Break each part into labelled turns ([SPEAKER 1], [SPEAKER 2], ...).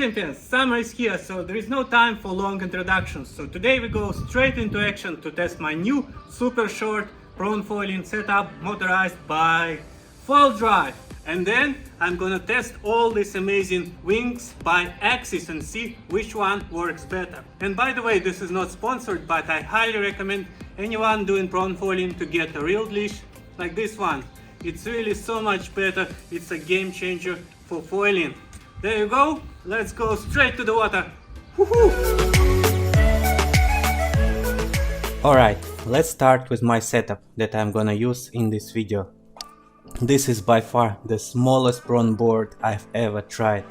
[SPEAKER 1] champions, summer is here, so there is no time for long introductions. So today we go straight into action to test my new super short prone foiling setup motorized by foil drive. And then I'm gonna test all these amazing wings by axis and see which one works better. And by the way, this is not sponsored, but I highly recommend anyone doing prone foiling to get a reeled leash like this one. It's really so much better. It's a game changer for foiling. There you go. Let's go straight to the water. Woohoo! Alright, let's start with my setup that I'm gonna use in this video. This is by far the smallest prawn board I've ever tried,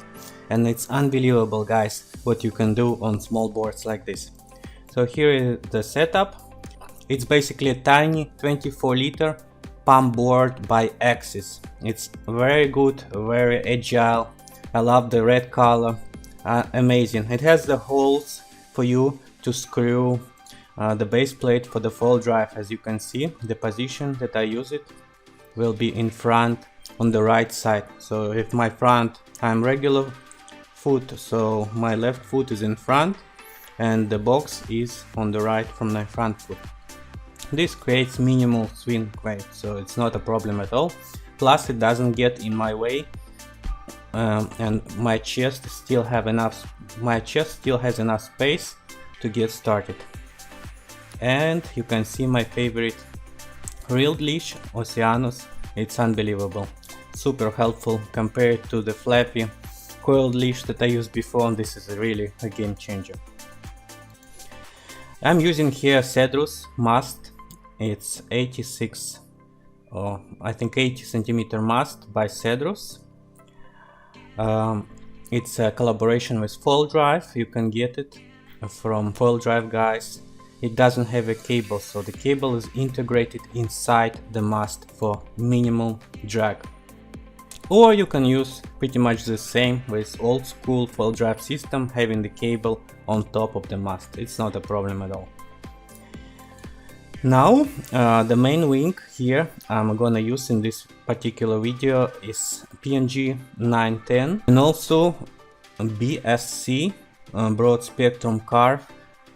[SPEAKER 1] and it's unbelievable, guys, what you can do on small boards like this. So here is the setup. It's basically a tiny 24-liter pump board by axis. It's very good, very agile. I love the red color, amazing. It has the holes for you to screw the base plate for the foil drive. As you can see, the position that I use it will be in front on the right side. So if my front, I'm regular foot, so my left foot is in front and the box is on the right from my front foot. This creates minimal swing weight, so it's not a problem at all. Plus it doesn't get in my way, and my chest still has enough space to get started. And you can see my favorite reeled leash, Oceanus. It's unbelievable, super helpful compared to the flappy coiled leash that I used before. This is really a game changer. I'm using here Cedrus mast. It's 86, I think 80 centimeter mast by Cedrus. It's a collaboration with Foil Drive. You can get it from Foil Drive, guys. It doesn't have a cable, so the cable is integrated inside the mast for minimal drag. Or you can use pretty much the same with old school Foil Drive system, having the cable on top of the mast. It's not a problem at all. Now the main wing here I'm gonna use in this particular video is PNG 910 and also BSC broad spectrum carve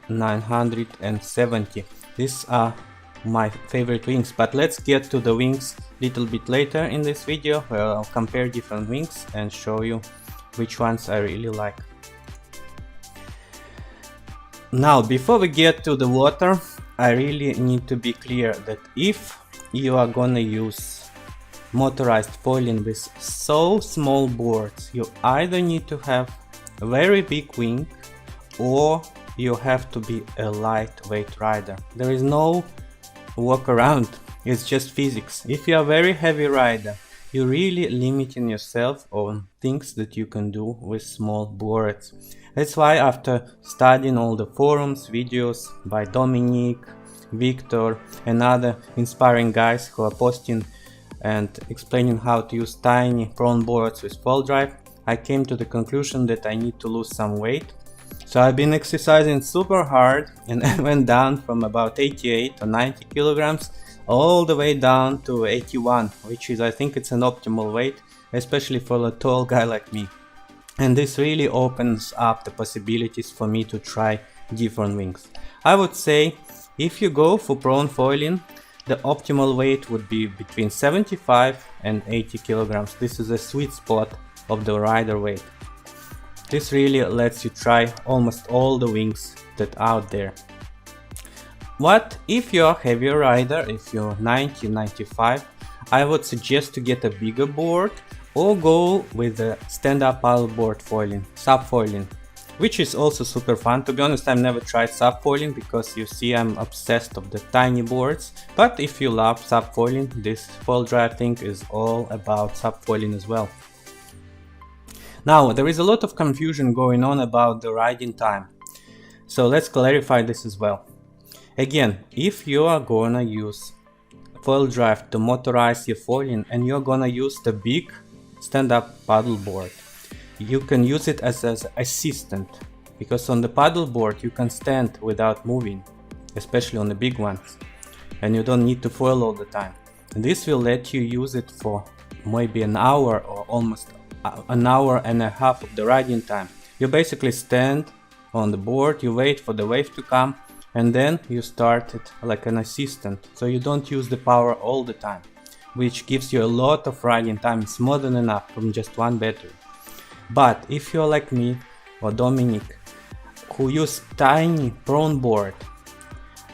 [SPEAKER 1] 970. These are my favorite wings, but let's get to the wings a little bit later in this video, where I'll compare different wings and show you which ones I really like. Now, before we get to the water, I really need to be clear that if you are gonna use motorized foiling with so small boards, you either need to have a very big wing or you have to be a lightweight rider. There is no walk around, it's just physics. If you are a very heavy rider, you're really limiting yourself on things that you can do with small boards. That's why after studying all the forums, videos by Dominic, Victor and other inspiring guys who are posting and explaining how to use tiny prawn boards with foil drive, I came to the conclusion that I need to lose some weight. So I've been exercising super hard and I went down from about 88 or 90 kilograms all the way down to 81, which is, I think it's an optimal weight, especially for a tall guy like me. And this really opens up the possibilities for me to try different wings. I would say if you go for prawn foiling, the optimal weight would be between 75 and 80 kilograms. This is a sweet spot of the rider weight. This really lets you try almost all the wings that are out there. What if you're a heavier rider, if you're 90, 95, I would suggest to get a bigger board or go with a stand-up paddleboard foiling, subfoiling, which is also super fun. To be honest, I've never tried subfoiling because you see I'm obsessed of the tiny boards. But if you love subfoiling, this foil drive thing is all about subfoiling as well. Now, there is a lot of confusion going on about the riding time, so let's clarify this as well. Again, if you are gonna use foil drive to motorize your foiling and you're gonna use the big stand-up paddleboard, you can use it as an assistant, because on the paddleboard you can stand without moving, especially on the big ones, and you don't need to foil all the time. And this will let you use it for maybe an hour or almost an hour and a half of the riding time You basically stand on the board, you wait for the wave to come, and then you start it like an assistant, so you don't use the power all the time, which gives you a lot of riding time. It's more than enough from just one battery. But if you're like me or Dominic, who use tiny prone board,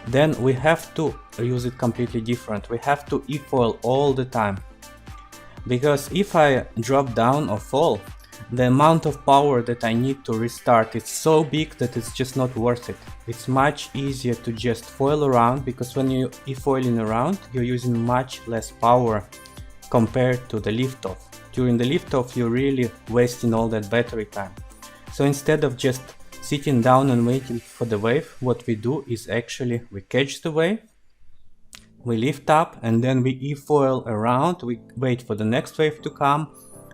[SPEAKER 1] then we have to use it completely different. We have to efoil all the time, because if I drop down or fall, the amount of power that I need to restart is so big that it's just not worth it. It's much easier to just foil around, because when you efoiling around, you're using much less power compared to the liftoff. During the liftoff, you're really wasting all that battery time. So instead of just sitting down and waiting for the wave, what we do is actually we catch the wave, we lift up, and then we efoil around, we wait for the next wave to come,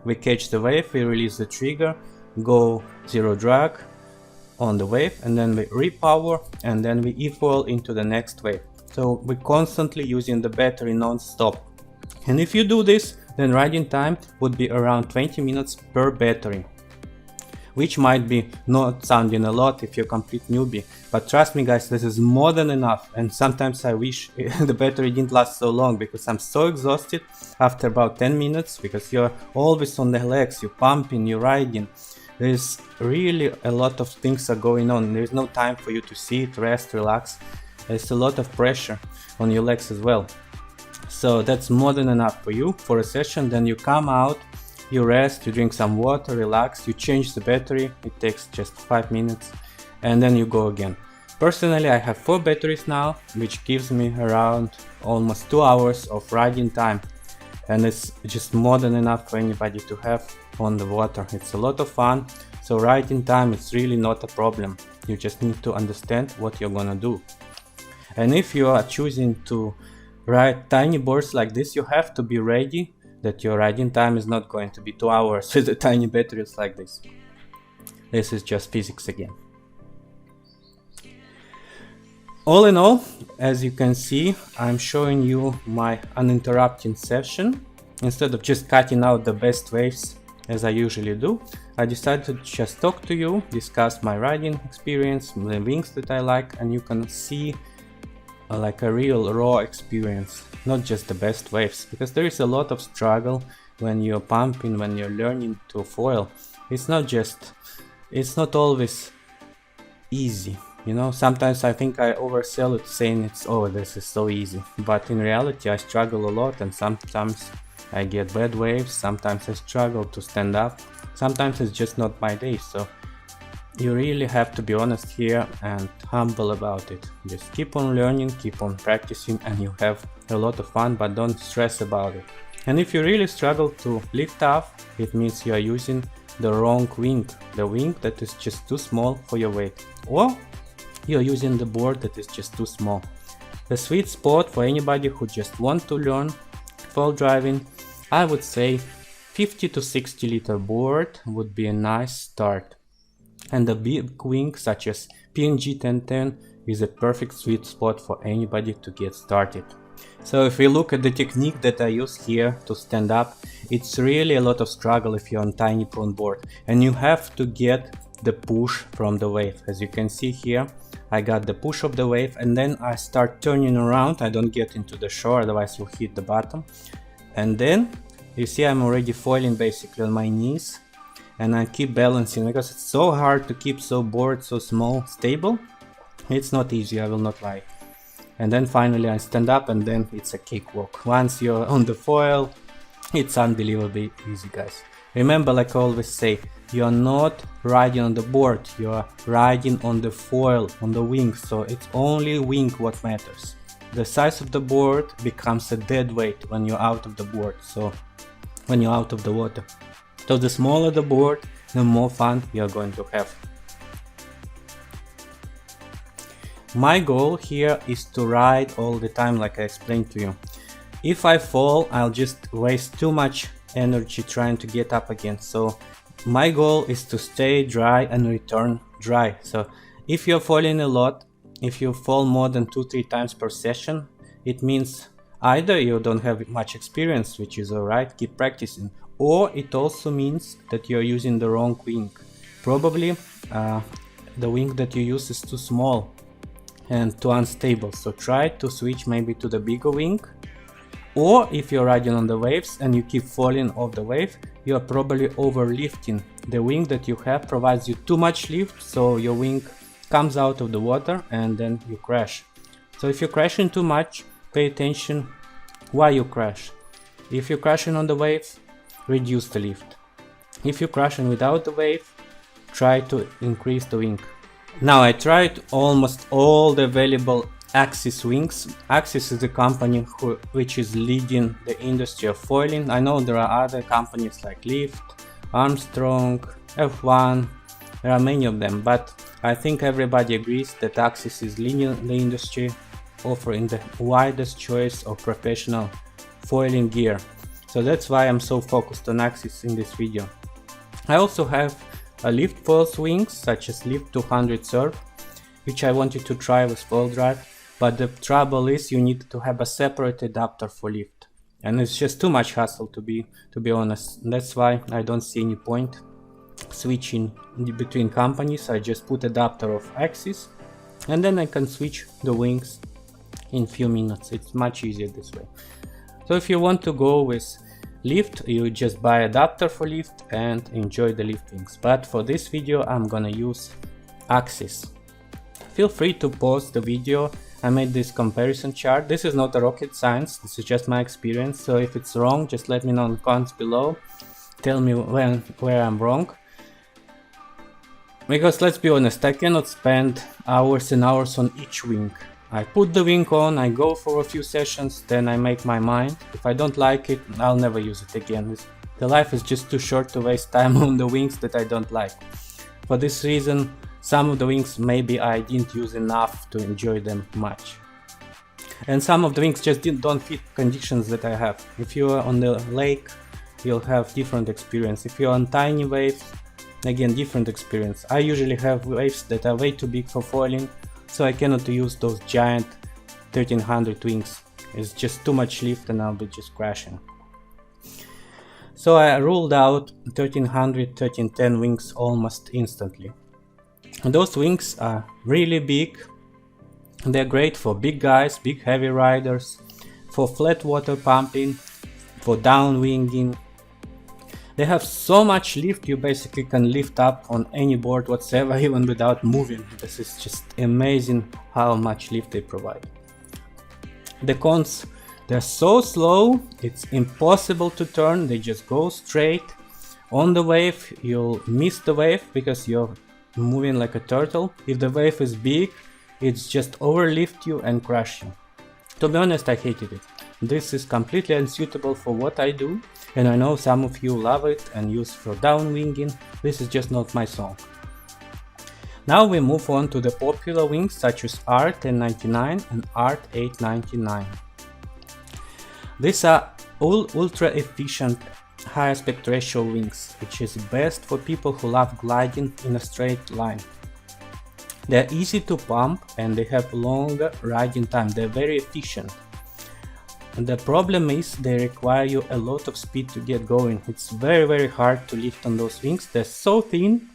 [SPEAKER 1] we catch the wave, we release the trigger, go zero drag on the wave, and then we repower, and then we efoil into the next wave. So we're constantly using the battery non-stop. And if you do this, then riding time would be around 20 minutes per battery, which might be not sounding a lot if you're a complete newbie, but trust me guys, this is more than enough. And sometimes I wish the battery didn't last so long, because I'm so exhausted after about 10 minutes, because you're always on the legs, you're pumping, you're riding. There's really a lot of things are going on. There's no time for you to sit, rest, relax. There's a lot of pressure on your legs as well. So that's more than enough for you for a session. Then you come out, you rest, you drink some water, relax, you change the battery, it takes just 5 minutes, and then you go again. Personally, I have 4 batteries now, which gives me around almost 2 hours of riding time, and it's just more than enough for anybody to have on the water. It's a lot of fun, so riding time is really not a problem. You just need to understand what you're gonna do. And if you are choosing to ride tiny boards like this, you have to be ready that your riding time is not going to be 2 hours with the tiny batteries like this. This is just physics again. All in all, as you can see, I'm showing you my uninterrupted session. Instead of just cutting out the best waves as I usually do, I decided to just talk to you, discuss my riding experience, the wings that I like, and you can see like a real raw experience, not just the best waves, because there is a lot of struggle when you're pumping, when you're learning to foil. It's not always easy, you know. Sometimes I think I oversell it saying it's, oh, this is so easy, but in reality I struggle a lot, and sometimes I get bad waves, sometimes I struggle to stand up, sometimes it's just not my day. So you really have to be honest here and humble about it. Just keep on learning, keep on practicing, and you have a lot of fun, but don't stress about it. And if you really struggle to lift off, it means you are using the wrong wing, the wing that is just too small for your weight, or you're using the board that is just too small. The sweet spot for anybody who just want to learn foil driving, I would say 50 to 60 liter board would be a nice start. And a big wing such as PNG 1010 is a perfect sweet spot for anybody to get started. So if we look at the technique that I use here to stand up, it's really a lot of struggle if you're on tiny prone board, and you have to get the push from the wave. As you can see here, I got the push of the wave, and then I start turning around. I don't get into the shore, otherwise you'll hit the bottom. And then you see I'm already foiling basically on my knees, and I keep balancing because it's so hard to keep so board so small stable. It's not easy, I will not lie. And then finally I stand up, and then it's a cakewalk. Once you're on the foil, it's unbelievably easy, guys. Remember, like I always say, you're not riding on the board, you're riding on the foil, on the wing, so it's only wing what matters. The size of the board becomes a dead weight when you're out of the board, so when you're out of the water. So the smaller the board, the more fun you're going to have. My goal here is to ride all the time, like I explained to you. If I fall, I'll just waste too much energy trying to get up again. So my goal is to stay dry and return dry. So if you're falling a lot, if you fall more than 2-3 times per session, it means either you don't have much experience, which is alright, keep practicing, or it also means that you're using the wrong wing. probably the wing that you use is too small and too unstable, so try to switch maybe to the bigger wing. Or if you're riding on the waves and you keep falling off the wave, you are probably overlifting. The wing that you have provides you too much lift, so your wing comes out of the water and then you crash. So if you're crashing too much, pay attention why you crash. If you're crashing on the wave, reduce the lift. If you're crashing without the wave, try to increase the wing. Now I tried almost all the available Axis wings. Axis is the company which is leading the industry of foiling. I know there are other companies like Lift, Armstrong, F1, there are many of them, but I think everybody agrees that Axis is leading the industry, offering the widest choice of professional foiling gear. So that's why I'm so focused on Axis in this video. I also have a Lift foils wings such as Lift 200 Surf, which I wanted to try with foil drive. But the trouble is you need to have a separate adapter for lift, and it's just too much hassle to be honest. That's why I don't see any point switching between companies. I just put adapter of Axis and then I can switch the wings in few minutes. It's much easier this way. So if you want to go with lift, you just buy adapter for lift and enjoy the lift wings. But for this video I'm gonna use Axis. Feel free to pause the video. I made this comparison chart. This is not a rocket science, this is just my experience, so if it's wrong just let me know in the comments below. Tell me where I'm wrong. Because let's be honest, I cannot spend hours and hours on each wing. I put the wing on, I go for a few sessions, then I make my mind. If I don't like it, I'll never use it again. The life is just too short to waste time on the wings that I don't like. For this reason, some of the wings maybe I didn't use enough to enjoy them much. And some of the wings just don't fit conditions that I have. If you are on the lake, you'll have different experience. If you're on tiny waves, again different experience. I usually have waves that are way too big for foiling, so I cannot use those giant 1300 wings. It's just too much lift and I'll be just crashing. So I ruled out 1300, 1310 wings almost instantly. And those wings are really big. They're great for big guys, big heavy riders, for flat water pumping, for downwinging. They have so much lift, you basically can lift up on any board whatsoever, even without moving. This is just amazing how much lift they provide. The cons, they're so slow, it's impossible to turn, they just go straight. On the wave, you'll miss the wave because you're moving like a turtle. If the wave is big, it's just overlift you and crash you. To be honest, I hated it. This is completely unsuitable for what I do, and I know some of you love it and use for downwinging. This is just not my song. Now we move on to the popular wings such as R1099 and R899. These are ultra efficient high aspect ratio wings, which is best for people who love gliding in a straight line. They're easy to pump and they have longer riding time. They're very efficient. And the problem is they require you a lot of speed to get going. It's very hard to lift on those wings. They're so thin,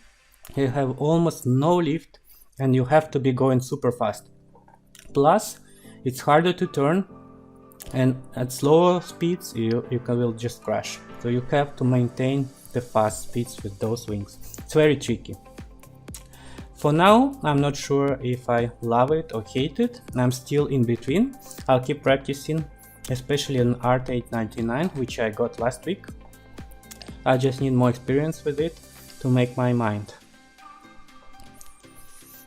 [SPEAKER 1] you have almost no lift and you have to be going super fast. Plus, it's harder to turn, and at slower speeds you will just crash. So you have to maintain the fast speeds with those wings. It's very tricky. For now, I'm not sure if I love it or hate it. I'm still in between. I'll keep practicing, especially on R899, which I got last week. I just need more experience with it to make my mind.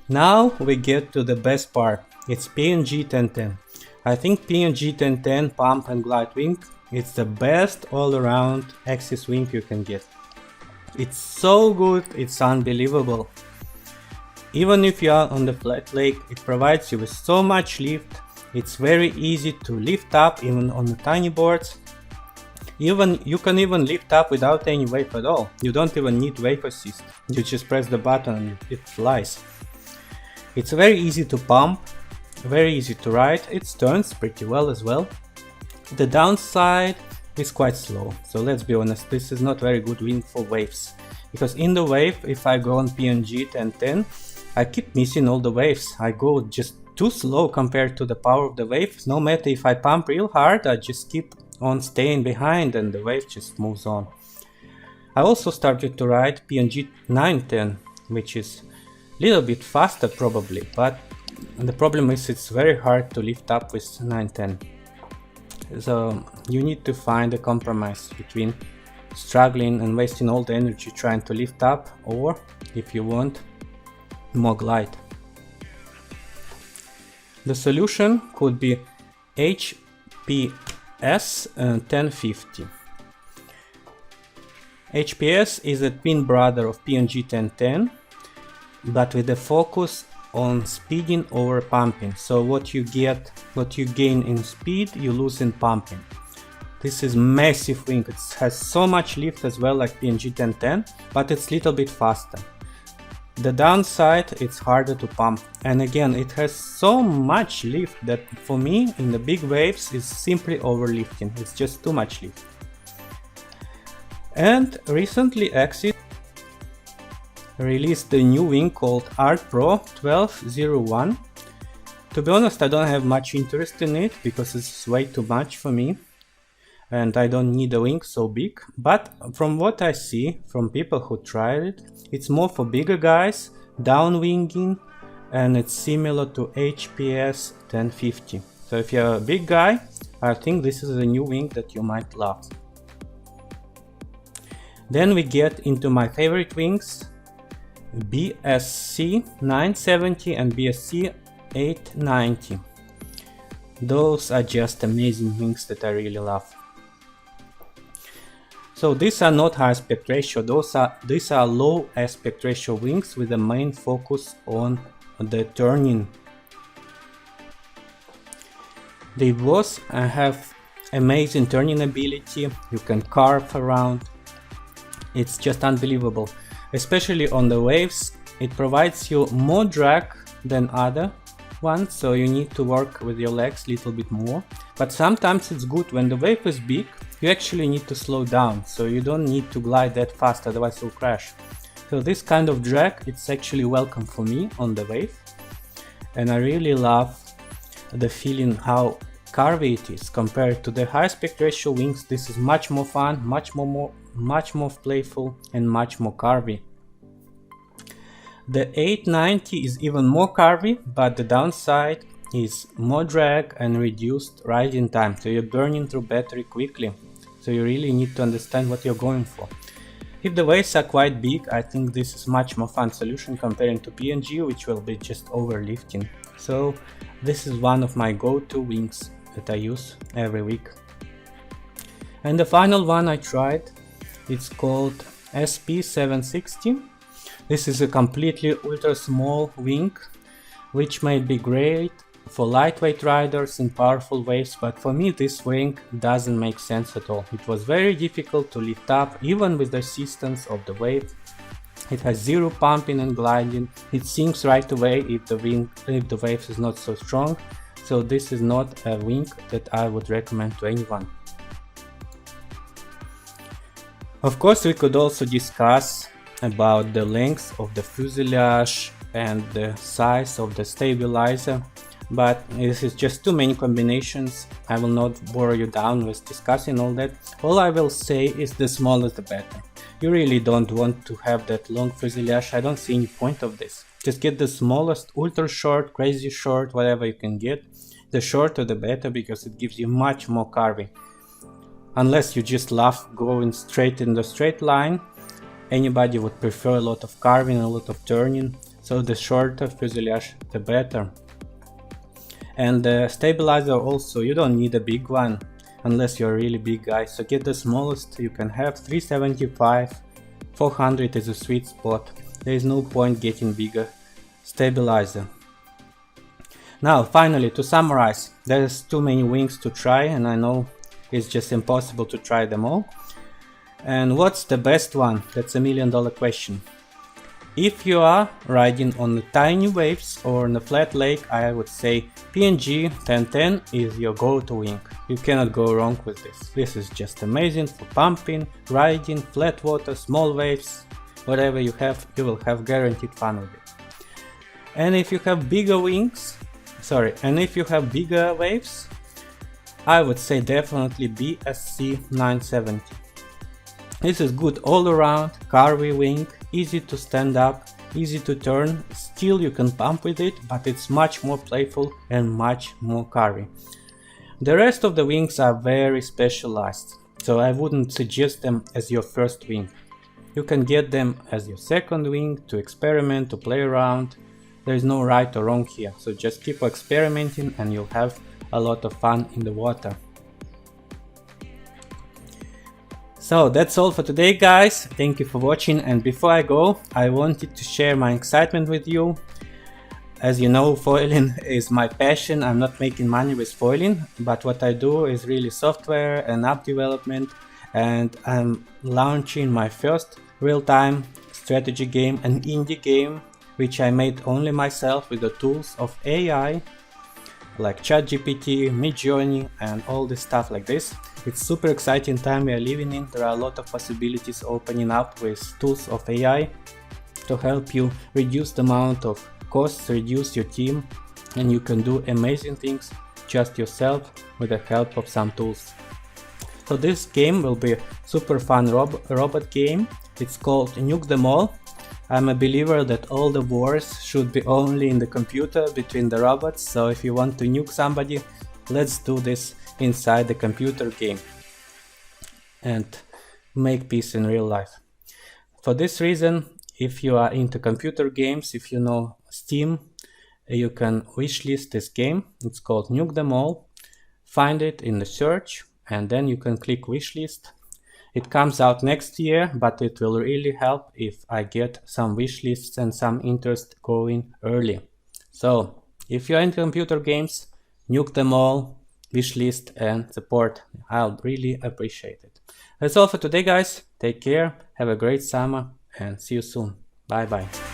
[SPEAKER 1] Now we get to the best part. It's PNG 1010. I think PNG 1010 pump and glide wing, it's the best all-around Axis wing you can get. It's so good, it's unbelievable. Even if you are on the flat lake, it provides you with so much lift. It's very easy to lift up even on the tiny boards. You can even lift up without any wave at all. You don't even need wave assist. You just press the button and it flies. It's very easy to pump, very easy to ride. It turns pretty well as well. The downside is quite slow. So let's be honest, this is not very good wing for waves. because in the wave, if I go on PNG 1010, I keep missing all the waves. I go just too slow compared to the power of the wave. No matter if I pump real hard, I just keep on staying behind and the wave just moves on. I also started to ride PNG 910, which is a little bit faster probably, but the problem is it's very hard to lift up with 910. So you need to find a compromise between struggling and wasting all the energy trying to lift up, or if you want, more glide. The solution could be HPS 1050. HPS is a twin brother of PNG 1010, but with a focus on speeding over pumping. So what you gain in speed, you lose in pumping. This is massive wing. It has so much lift as well like PNG 1010, but it's a little bit faster. The downside, it's harder to pump, and again it has so much lift that for me in the big waves is simply overlifting. It's just too much lift. And recently Axis released the new wing called Art Pro 1201. To be honest, I don't have much interest in it because it's way too much for me and I don't need a wing so big, but from what I see from people who tried it, it's more for bigger guys, downwinging, and it's similar to HPS 1050. So if you're a big guy, I think this is a new wing that you might love. Then we get into my favorite wings, BSC 970 and BSC 890. Those are just amazing wings that I really love. So these are not high aspect ratio, these are low aspect ratio wings with the main focus on the turning. They both have amazing turning ability, you can carve around, it's just unbelievable. Especially on the waves, it provides you more drag than other ones, so you need to work with your legs a little bit more. But sometimes it's good when the wave is big, you actually need to slow down, so you don't need to glide that fast, otherwise you'll crash. So this kind of drag, it's actually welcome for me on the wave. And I really love the feeling how curvy it is compared to the high aspect ratio wings. This is much more fun, much more playful and much more curvy. The 890 is even more curvy, but the downside is more drag and reduced riding time, so you're burning through battery quickly. So you really need to understand what you're going for. If the waves are quite big, I think this is much more fun solution comparing to PNG, which will be just overlifting. So this is one of my go-to wings that I use every week. And the final one I tried, it's called SP760. This is a completely ultra small wing, which may be great for lightweight riders in powerful waves, but for me this wing doesn't make sense at all. It was very difficult to lift up even with the assistance of the wave. It has zero pumping and gliding. It sinks right away if the wave is not so strong. So this is not a wing that I would recommend to anyone. Of course, we could also discuss about the length of the fuselage and the size of the stabilizer, but this is just too many combinations. I will not bore you down with discussing all that. All I will say is the smaller the better. You really don't want to have that long fuselage. I don't see any point of this. Just get the smallest, ultra short, crazy short, whatever you can get. The shorter the better, because it gives you much more carving. Unless you just love going straight in the straight line, anybody would prefer a lot of carving and a lot of turning. So the shorter fuselage, the better. And the stabilizer also, you don't need a big one unless you're a really big guy. So get the smallest you can have, 375, 400 is a sweet spot. There is no point getting bigger stabilizer. Now finally, to summarize, there's too many wings to try and I know it's just impossible to try them all. And what's the best one? That's $1 million question. If you are riding on the tiny waves or on a flat lake, I would say PNG 1010 is your go-to wing. You cannot go wrong with this. This is just amazing for pumping, riding, flat water, small waves. whatever you have, you will have guaranteed fun with it. And if you have bigger waves, I would say definitely BSC 970. This is good all around, carry wing, easy to stand up, easy to turn, still you can pump with it, but it's much more playful and much more carry. The rest of the wings are very specialized, so I wouldn't suggest them as your first wing. You can get them as your second wing to experiment, to play around. There is no right or wrong here, so just keep experimenting and you'll have a lot of fun in the water. So that's all for today, guys. Thank you for watching, and before I go, I wanted to share my excitement with you. As you know, foiling is my passion. I'm not making money with foiling, but what I do is really software and app development, and I'm launching my first real-time strategy game, an indie game, which I made only myself with the tools of AI like ChatGPT, Midjourney and all this stuff like this. It's super exciting time we are living in. There are a lot of possibilities opening up with tools of AI to help you reduce the amount of costs, reduce your team, and you can do amazing things just yourself with the help of some tools. So this game will be a super fun robot game. It's called Nuke Them All. I'm a believer that all the wars should be only in the computer between the robots, so if you want to nuke somebody, let's do this inside the computer game and make peace in real life. For this reason, if you are into computer games, if you know Steam, you can wishlist this game. It's called Nuke Them All. Find it in the search and then you can click wishlist. It comes out next year, but it will really help if I get some wish lists and some interest going early. So if you're into computer games, Nuke Them All, wishlist and support. I'll really appreciate it. That's all for today, guys. Take care, have a great summer and see you soon. Bye bye.